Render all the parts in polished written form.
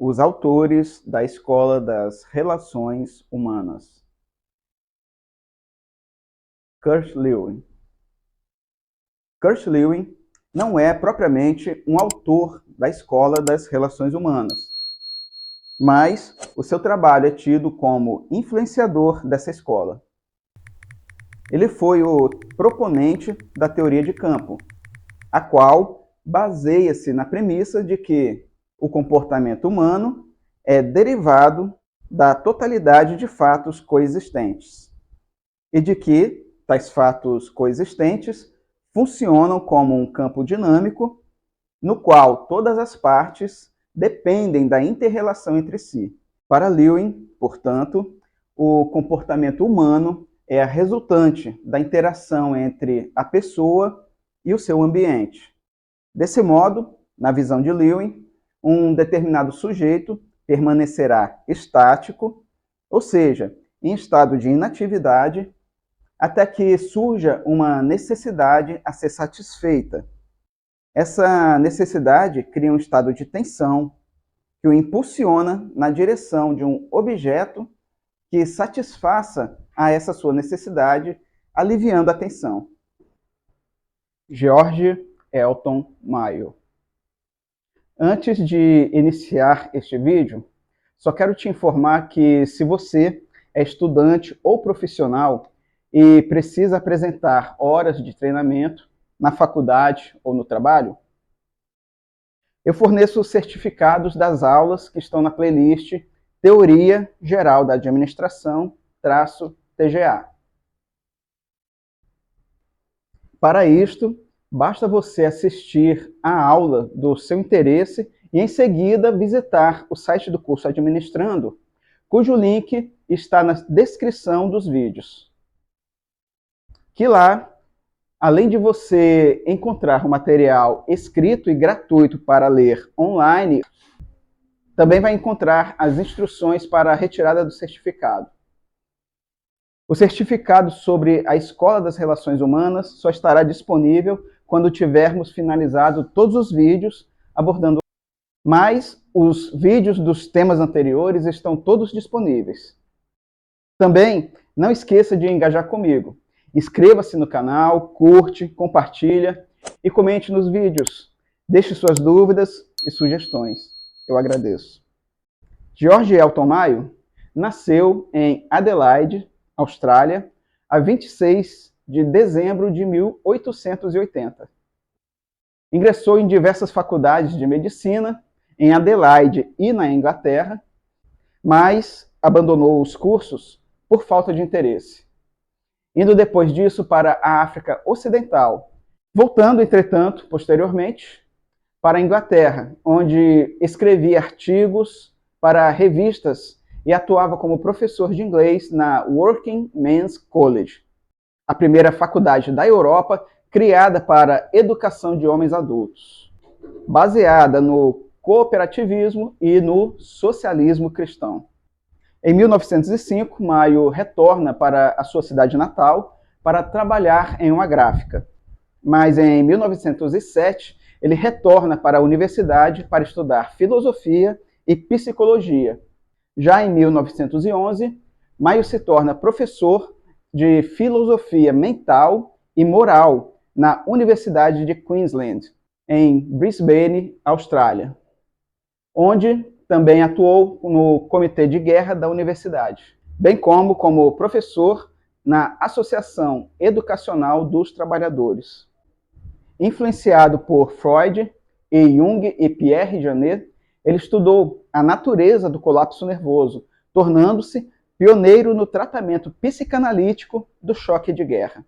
Os autores da Escola das Relações Humanas. Kurt Lewin. Kurt Lewin não é propriamente um autor da Escola das Relações Humanas, mas o seu trabalho é tido como influenciador dessa escola. Ele foi o proponente da teoria de campo, a qual baseia-se na premissa de que o comportamento humano é derivado da totalidade de fatos coexistentes, e de que tais fatos coexistentes funcionam como um campo dinâmico no qual todas as partes dependem da inter-relação entre si. Para Lewin, portanto, o comportamento humano é a resultante da interação entre a pessoa e o seu ambiente. Desse modo, na visão de Lewin, um determinado sujeito permanecerá estático, ou seja, em estado de inatividade, até que surja uma necessidade a ser satisfeita. Essa necessidade cria um estado de tensão que o impulsiona na direção de um objeto que satisfaça a essa sua necessidade, aliviando a tensão. George Elton Mayo. Antes de iniciar este vídeo, só quero te informar que se você é estudante ou profissional e precisa apresentar horas de treinamento na faculdade ou no trabalho, eu forneço os certificados das aulas que estão na playlist Teoria Geral da Administração, -TGA. Para isto, basta você assistir a aula do seu interesse e, em seguida, visitar o site do curso Administrando, cujo link está na descrição dos vídeos. Que lá, além de você encontrar o material escrito e gratuito para ler online, também vai encontrar as instruções para a retirada do certificado. O certificado sobre a Escola das Relações Humanas só estará disponível quando tivermos finalizado todos os vídeos abordando, mas os vídeos dos temas anteriores estão todos disponíveis. Também não esqueça de engajar comigo. Inscreva-se no canal, curte, compartilha e comente nos vídeos. Deixe suas dúvidas e sugestões. Eu agradeço. George Elton Mayo nasceu em Adelaide, Austrália, a 26 de dezembro de 1880. Ingressou em diversas faculdades de medicina, em Adelaide e na Inglaterra, mas abandonou os cursos por falta de interesse, indo depois disso para a África Ocidental, voltando, entretanto, posteriormente, para a Inglaterra, onde escrevia artigos para revistas e atuava como professor de inglês na Working Men's College, a primeira faculdade da Europa criada para educação de homens adultos, baseada no cooperativismo e no socialismo cristão. Em 1905, Mayo retorna para a sua cidade natal para trabalhar em uma gráfica, mas em 1907 ele retorna para a universidade para estudar filosofia e psicologia. Já em 1911, Mayo se torna professor de filosofia mental e moral na Universidade de Queensland, em Brisbane, Austrália, onde também atuou no comitê de guerra da universidade, bem como professor na Associação Educacional dos Trabalhadores. Influenciado por Freud e Jung e Pierre Janet, ele estudou a natureza do colapso nervoso, tornando-se pioneiro no tratamento psicanalítico do choque de guerra.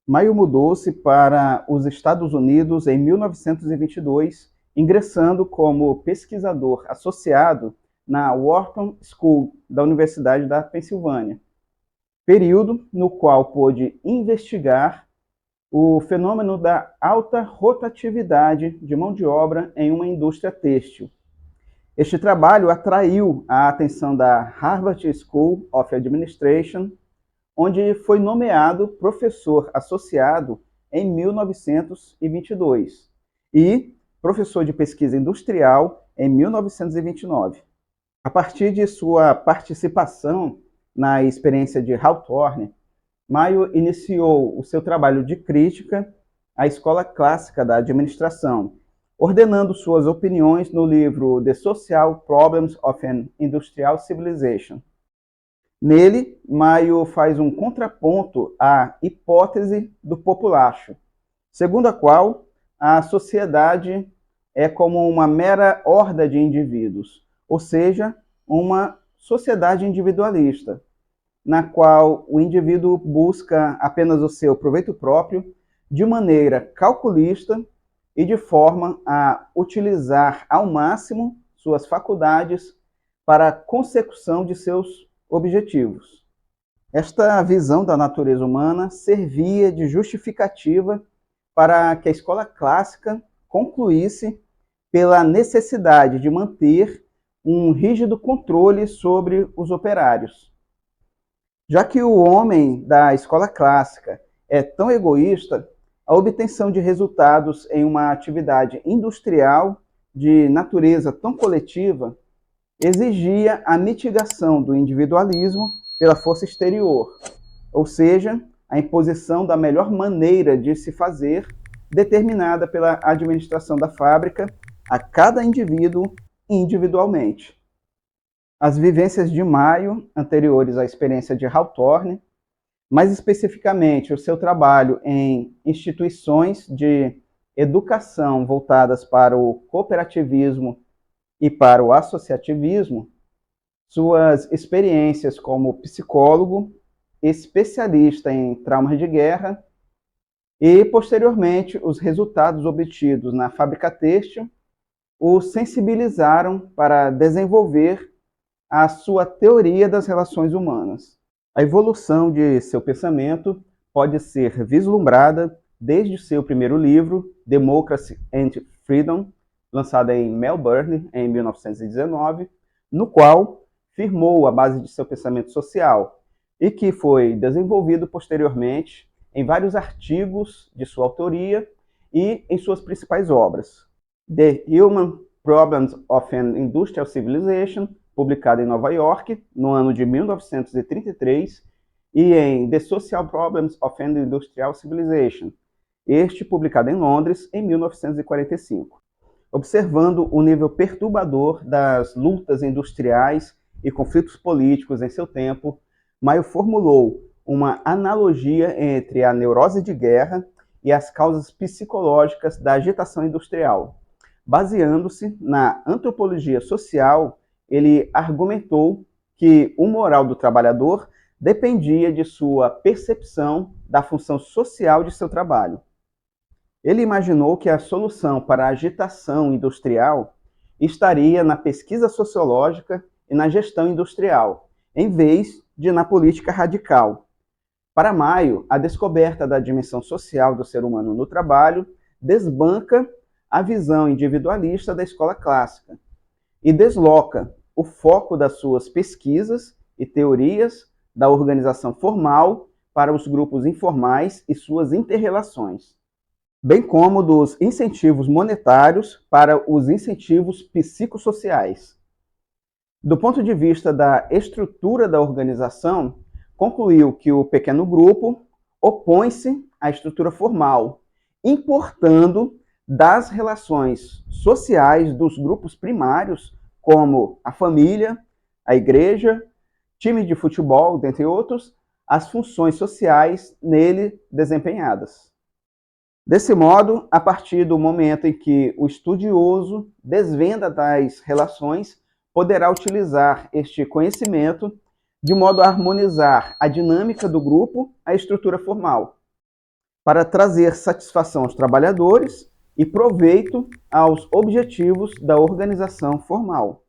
Mayo mudou-se para os Estados Unidos em 1922, ingressando como pesquisador associado na Wharton School da Universidade da Pensilvânia, período no qual pôde investigar o fenômeno da alta rotatividade de mão de obra em uma indústria têxtil. Este trabalho atraiu a atenção da Harvard School of Administration, onde foi nomeado professor associado em 1922 e, professor de pesquisa industrial em 1929. A partir de sua participação na experiência de Hawthorne, Mayo iniciou o seu trabalho de crítica à escola clássica da administração, ordenando suas opiniões no livro The Social Problems of an Industrial Civilization. Nele, Mayo faz um contraponto à hipótese do populacho, segundo a qual a sociedade é como uma mera horda de indivíduos, ou seja, uma sociedade individualista, na qual o indivíduo busca apenas o seu proveito próprio, de maneira calculista e de forma a utilizar ao máximo suas faculdades para a consecução de seus objetivos. Esta visão da natureza humana servia de justificativa para que a escola clássica concluísse pela necessidade de manter um rígido controle sobre os operários. Já que o homem da escola clássica é tão egoísta, a obtenção de resultados em uma atividade industrial de natureza tão coletiva exigia a mitigação do individualismo pela força exterior, ou seja, a imposição da melhor maneira de se fazer, determinada pela administração da fábrica a cada indivíduo individualmente. As vivências de Mayo, anteriores à experiência de Hawthorne, mais especificamente o seu trabalho em instituições de educação voltadas para o cooperativismo e para o associativismo, suas experiências como psicólogo, especialista em traumas de guerra e, posteriormente, os resultados obtidos na fábrica têxtil o sensibilizaram para desenvolver a sua teoria das relações humanas. A evolução de seu pensamento pode ser vislumbrada desde seu primeiro livro, Democracy and Freedom, lançado em Melbourne em 1919, no qual firmou a base de seu pensamento social e que foi desenvolvido posteriormente em vários artigos de sua autoria e em suas principais obras. The Human Problems of an Industrial Civilization, publicado em Nova York no ano de 1933, e em The Social Problems of an Industrial Civilization, este publicado em Londres em 1945. Observando o nível perturbador das lutas industriais e conflitos políticos em seu tempo, Mayo formulou uma analogia entre a neurose de guerra e as causas psicológicas da agitação industrial. Baseando-se na antropologia social, ele argumentou que o moral do trabalhador dependia de sua percepção da função social de seu trabalho. Ele imaginou que a solução para a agitação industrial estaria na pesquisa sociológica e na gestão industrial, em vez de na política radical. Para Mayo, a descoberta da dimensão social do ser humano no trabalho desbanca a visão individualista da escola clássica e desloca o foco das suas pesquisas e teorias da organização formal para os grupos informais e suas interrelações, bem como dos incentivos monetários para os incentivos psicossociais. Do ponto de vista da estrutura da organização, concluiu que o pequeno grupo opõe-se à estrutura formal, importando das relações sociais dos grupos primários, como a família, a igreja, time de futebol, dentre outros, as funções sociais nele desempenhadas. Desse modo, a partir do momento em que o estudioso desvenda tais relações, poderá utilizar este conhecimento de modo a harmonizar a dinâmica do grupo à estrutura formal, para trazer satisfação aos trabalhadores e proveito aos objetivos da organização formal.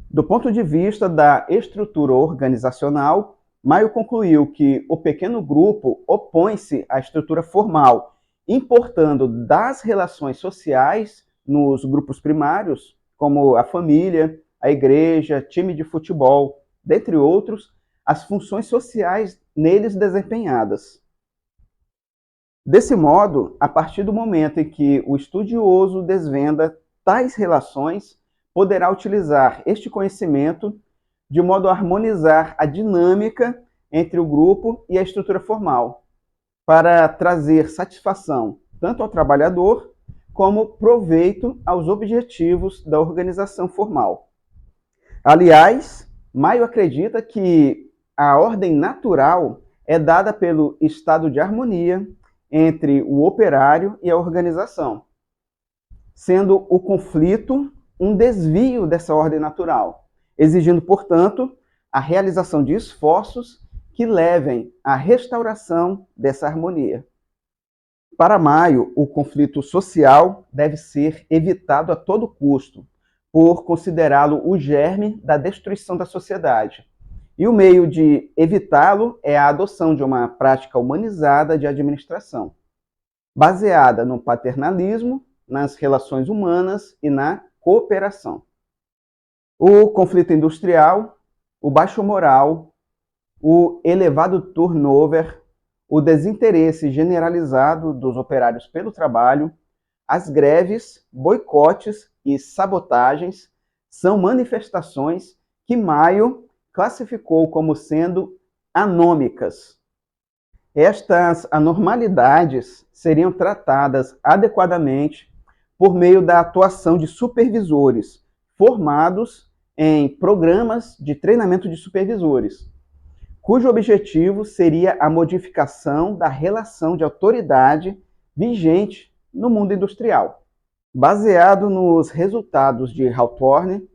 Do ponto de vista da estrutura organizacional, Mayo concluiu que o pequeno grupo opõe-se à estrutura formal, importando das relações sociais nos grupos primários, como a família, a igreja, time de futebol, dentre outros, as funções sociais neles desempenhadas. Desse modo, a partir do momento em que o estudioso desvenda tais relações, poderá utilizar este conhecimento de modo a harmonizar a dinâmica entre o grupo e a estrutura formal, para trazer satisfação tanto ao trabalhador como proveito aos objetivos da organização formal. Aliás, Maio acredita que a ordem natural é dada pelo estado de harmonia entre o operário e a organização, sendo o conflito um desvio dessa ordem natural, exigindo, portanto, a realização de esforços que levem à restauração dessa harmonia. Para Maio, o conflito social deve ser evitado a todo custo, por considerá-lo o germe da destruição da sociedade. E o meio de evitá-lo é a adoção de uma prática humanizada de administração, baseada no paternalismo, nas relações humanas e na cooperação. O conflito industrial, o baixo moral, o elevado turnover, o desinteresse generalizado dos operários pelo trabalho, as greves, boicotes e sabotagens são manifestações que Maio classificou como sendo anômicas. Estas anormalidades seriam tratadas adequadamente por meio da atuação de supervisores formados em programas de treinamento de supervisores, cujo objetivo seria a modificação da relação de autoridade vigente no mundo industrial. Baseado nos resultados de Hawthorne,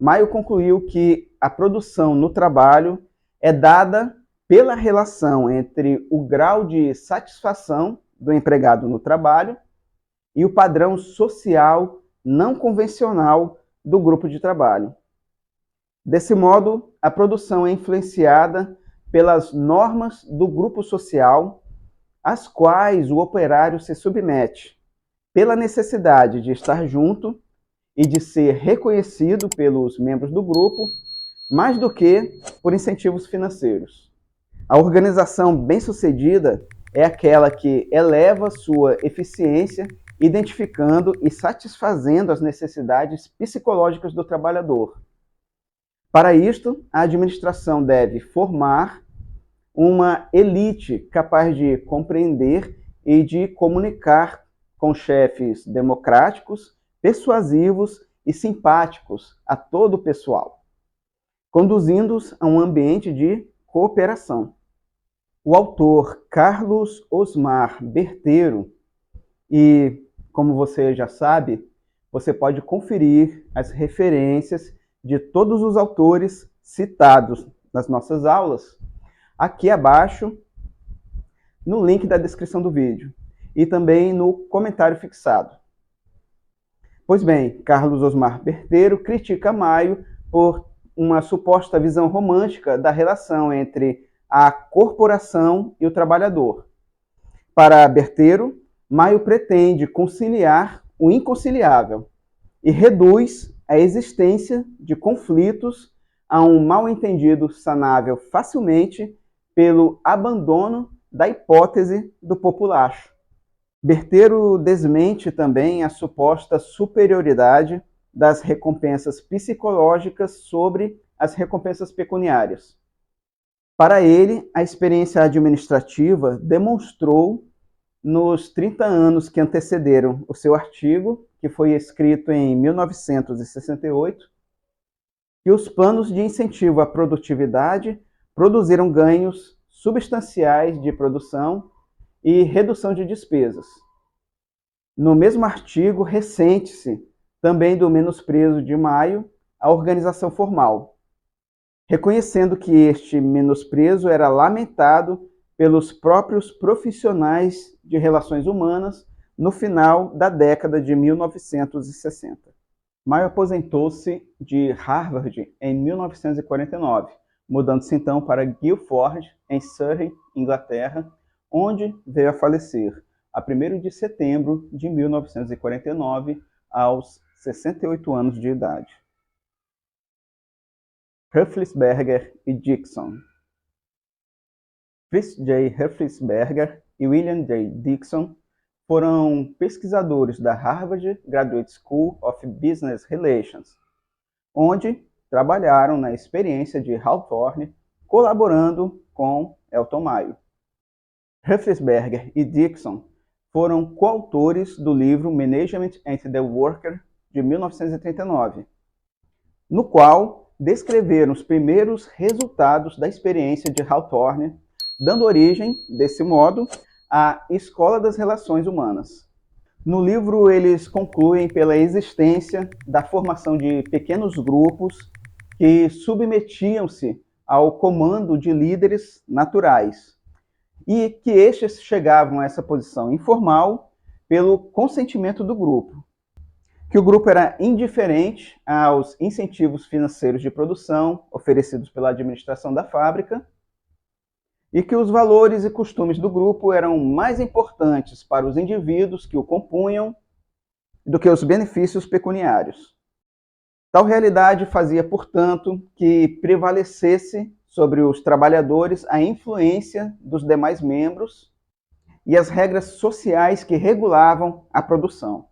Maio concluiu que a produção no trabalho é dada pela relação entre o grau de satisfação do empregado no trabalho e o padrão social não convencional do grupo de trabalho. Desse modo, a produção é influenciada pelas normas do grupo social, às quais o operário se submete, pela necessidade de estar junto e de ser reconhecido pelos membros do grupo, mais do que por incentivos financeiros. A organização bem-sucedida é aquela que eleva sua eficiência, identificando e satisfazendo as necessidades psicológicas do trabalhador. Para isto, a administração deve formar uma elite capaz de compreender e de comunicar com chefes democráticos, persuasivos e simpáticos a todo o pessoal, conduzindo-os a um ambiente de cooperação. O autor Carlos Osmar Berteiro, e como você já sabe, você pode conferir as referências de todos os autores citados nas nossas aulas aqui abaixo no link da descrição do vídeo e também no comentário fixado. Pois bem, Carlos Osmar Berteiro critica Maio por uma suposta visão romântica da relação entre a corporação e o trabalhador. Para Berteiro, Maio pretende conciliar o inconciliável e reduz a existência de conflitos a um mal-entendido sanável facilmente pelo abandono da hipótese do populacho. Berteiro desmente também a suposta superioridade das recompensas psicológicas sobre as recompensas pecuniárias. Para ele, a experiência administrativa demonstrou, nos 30 anos que antecederam o seu artigo, que foi escrito em 1968, que os planos de incentivo à produtividade produziram ganhos substanciais de produção e redução de despesas. No mesmo artigo, ressente-se também do menosprezo de Maio à organização formal, reconhecendo que este menosprezo era lamentado pelos próprios profissionais de relações humanas no final da década de 1960. Maio aposentou-se de Harvard em 1949, mudando-se então para Guildford, em Surrey, Inglaterra, onde veio a falecer a 1º de setembro de 1949, aos 68 anos de idade. Rafflesberger e Dixon. Fritz J. Rafflesberger e William J. Dixon foram pesquisadores da Harvard Graduate School of Business Relations, onde trabalharam na experiência de Hawthorne, colaborando com Elton Mayo. Roethlisberger e Dixon foram coautores do livro Management and the Worker, de 1939, no qual descreveram os primeiros resultados da experiência de Hawthorne, dando origem, desse modo, à Escola das Relações Humanas. No livro, eles concluem pela existência da formação de pequenos grupos que submetiam-se ao comando de líderes naturais, e que estes chegavam a essa posição informal pelo consentimento do grupo, que o grupo era indiferente aos incentivos financeiros de produção oferecidos pela administração da fábrica, e que os valores e costumes do grupo eram mais importantes para os indivíduos que o compunham do que os benefícios pecuniários. Tal realidade fazia, portanto, que prevalecesse sobre os trabalhadores a influência dos demais membros e as regras sociais que regulavam a produção.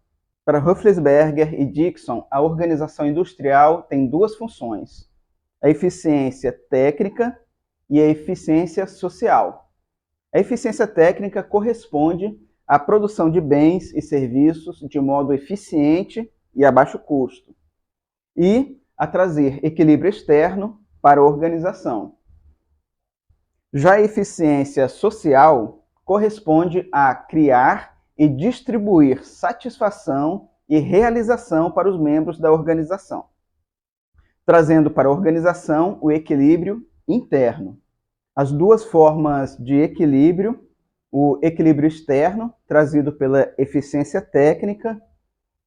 Para Roethlisberger e Dixon, a organização industrial tem duas funções: a eficiência técnica e a eficiência social. A eficiência técnica corresponde à produção de bens e serviços de modo eficiente e a baixo custo, e a trazer equilíbrio externo para a organização. Já a eficiência social corresponde a criar e distribuir satisfação e realização para os membros da organização, trazendo para a organização o equilíbrio interno. As duas formas de equilíbrio, o equilíbrio externo, trazido pela eficiência técnica,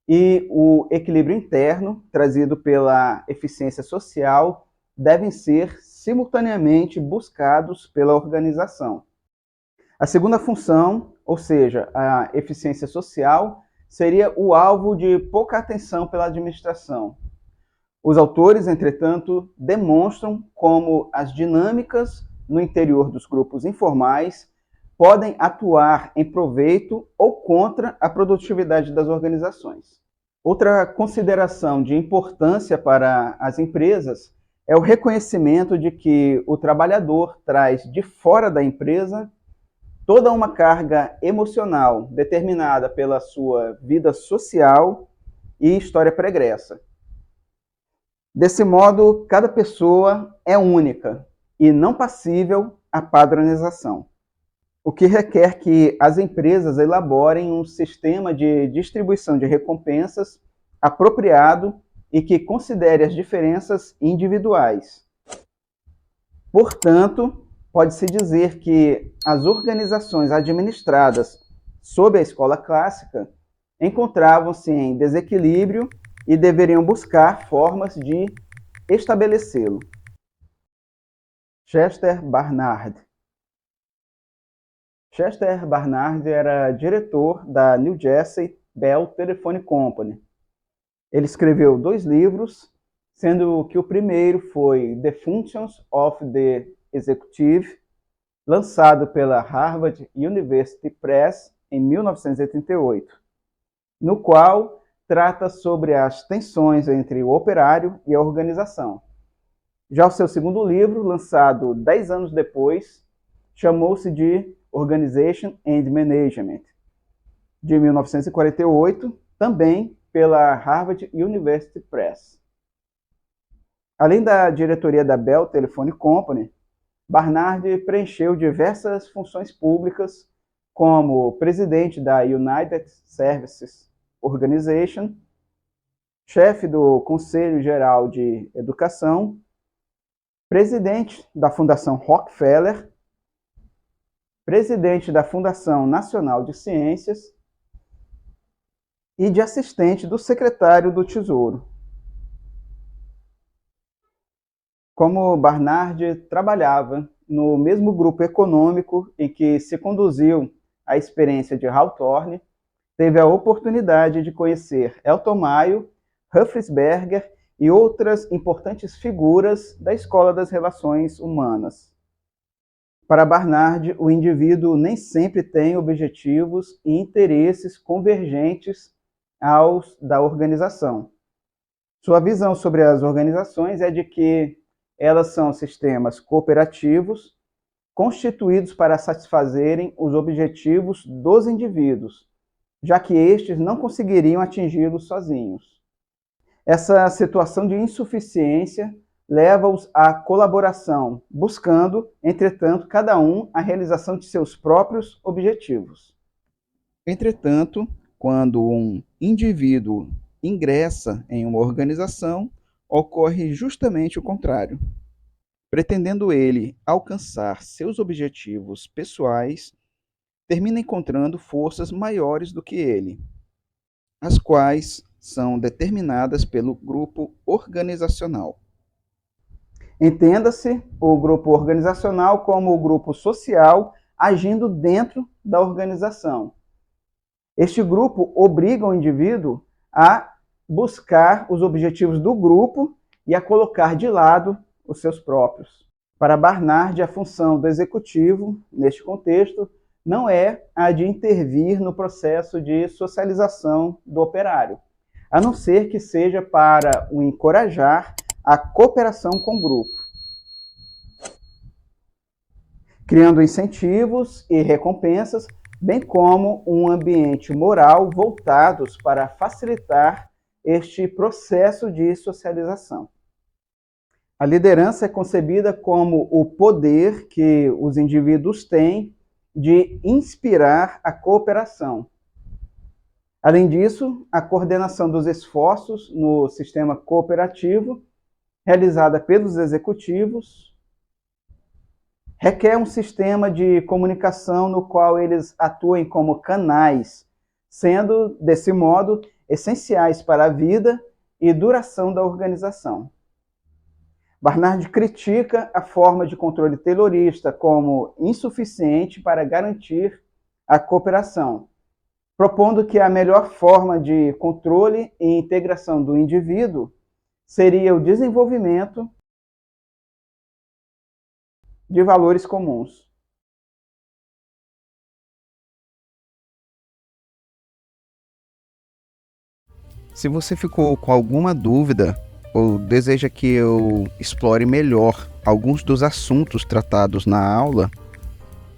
e o equilíbrio interno, trazido pela eficiência social, devem ser simultaneamente buscados pela organização. A segunda função, ou seja, a eficiência social, seria o alvo de pouca atenção pela administração. Os autores, entretanto, demonstram como as dinâmicas no interior dos grupos informais podem atuar em proveito ou contra a produtividade das organizações. Outra consideração de importância para as empresas é o reconhecimento de que o trabalhador traz de fora da empresa toda uma carga emocional determinada pela sua vida social e história pregressa. Desse modo, cada pessoa é única e não passível à padronização, o que requer que as empresas elaborem um sistema de distribuição de recompensas apropriado e que considere as diferenças individuais. Portanto, pode-se dizer que as organizações administradas sob a escola clássica encontravam-se em desequilíbrio e deveriam buscar formas de estabelecê-lo. Chester Barnard. Chester Barnard era diretor da New Jersey Bell Telephone Company. Ele escreveu 2 livros, sendo que o primeiro foi The Functions of the Executive, lançado pela Harvard University Press em 1988, no qual trata sobre as tensões entre o operário e a organização. Já o seu segundo livro, lançado 10 anos depois, chamou-se de Organization and Management, de 1948, também pela Harvard University Press. Além da diretoria da Bell Telephone Company, Barnard preencheu diversas funções públicas, como presidente da United Services Organization, chefe do Conselho Geral de Educação, presidente da Fundação Rockefeller, presidente da Fundação Nacional de Ciências e de assistente do secretário do Tesouro. Como Barnard trabalhava no mesmo grupo econômico em que se conduziu a experiência de Hawthorne, teve a oportunidade de conhecer Elton Mayo, Roethlisberger e outras importantes figuras da Escola das Relações Humanas. Para Barnard, o indivíduo nem sempre tem objetivos e interesses convergentes aos da organização. Sua visão sobre as organizações é de que elas são sistemas cooperativos constituídos para satisfazerem os objetivos dos indivíduos, já que estes não conseguiriam atingi-los sozinhos. Essa situação de insuficiência leva-os à colaboração, buscando, entretanto, cada um a realização de seus próprios objetivos. Entretanto, quando um indivíduo ingressa em uma organização, ocorre justamente o contrário. Pretendendo ele alcançar seus objetivos pessoais, termina encontrando forças maiores do que ele, as quais são determinadas pelo grupo organizacional. Entenda-se o grupo organizacional como o grupo social agindo dentro da organização. Este grupo obriga o indivíduo a buscar os objetivos do grupo e a colocar de lado os seus próprios. Para Barnard, a função do executivo, neste contexto, não é a de intervir no processo de socialização do operário, a não ser que seja para o encorajar a cooperação com o grupo, criando incentivos e recompensas, bem como um ambiente moral voltados para facilitar este processo de socialização. A liderança é concebida como o poder que os indivíduos têm de inspirar a cooperação. Além disso, a coordenação dos esforços no sistema cooperativo, realizada pelos executivos, requer um sistema de comunicação no qual eles atuem como canais, sendo, desse modo, essenciais para a vida e duração da organização. Barnard critica a forma de controle taylorista como insuficiente para garantir a cooperação, propondo que a melhor forma de controle e integração do indivíduo seria o desenvolvimento de valores comuns. Se você ficou com alguma dúvida ou deseja que eu explore melhor alguns dos assuntos tratados na aula,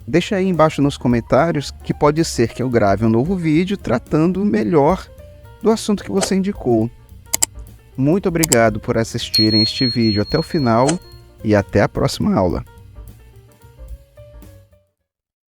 deixa aí embaixo nos comentários que pode ser que eu grave um novo vídeo tratando melhor do assunto que você indicou. Muito obrigado por assistirem este vídeo até o final e até a próxima aula.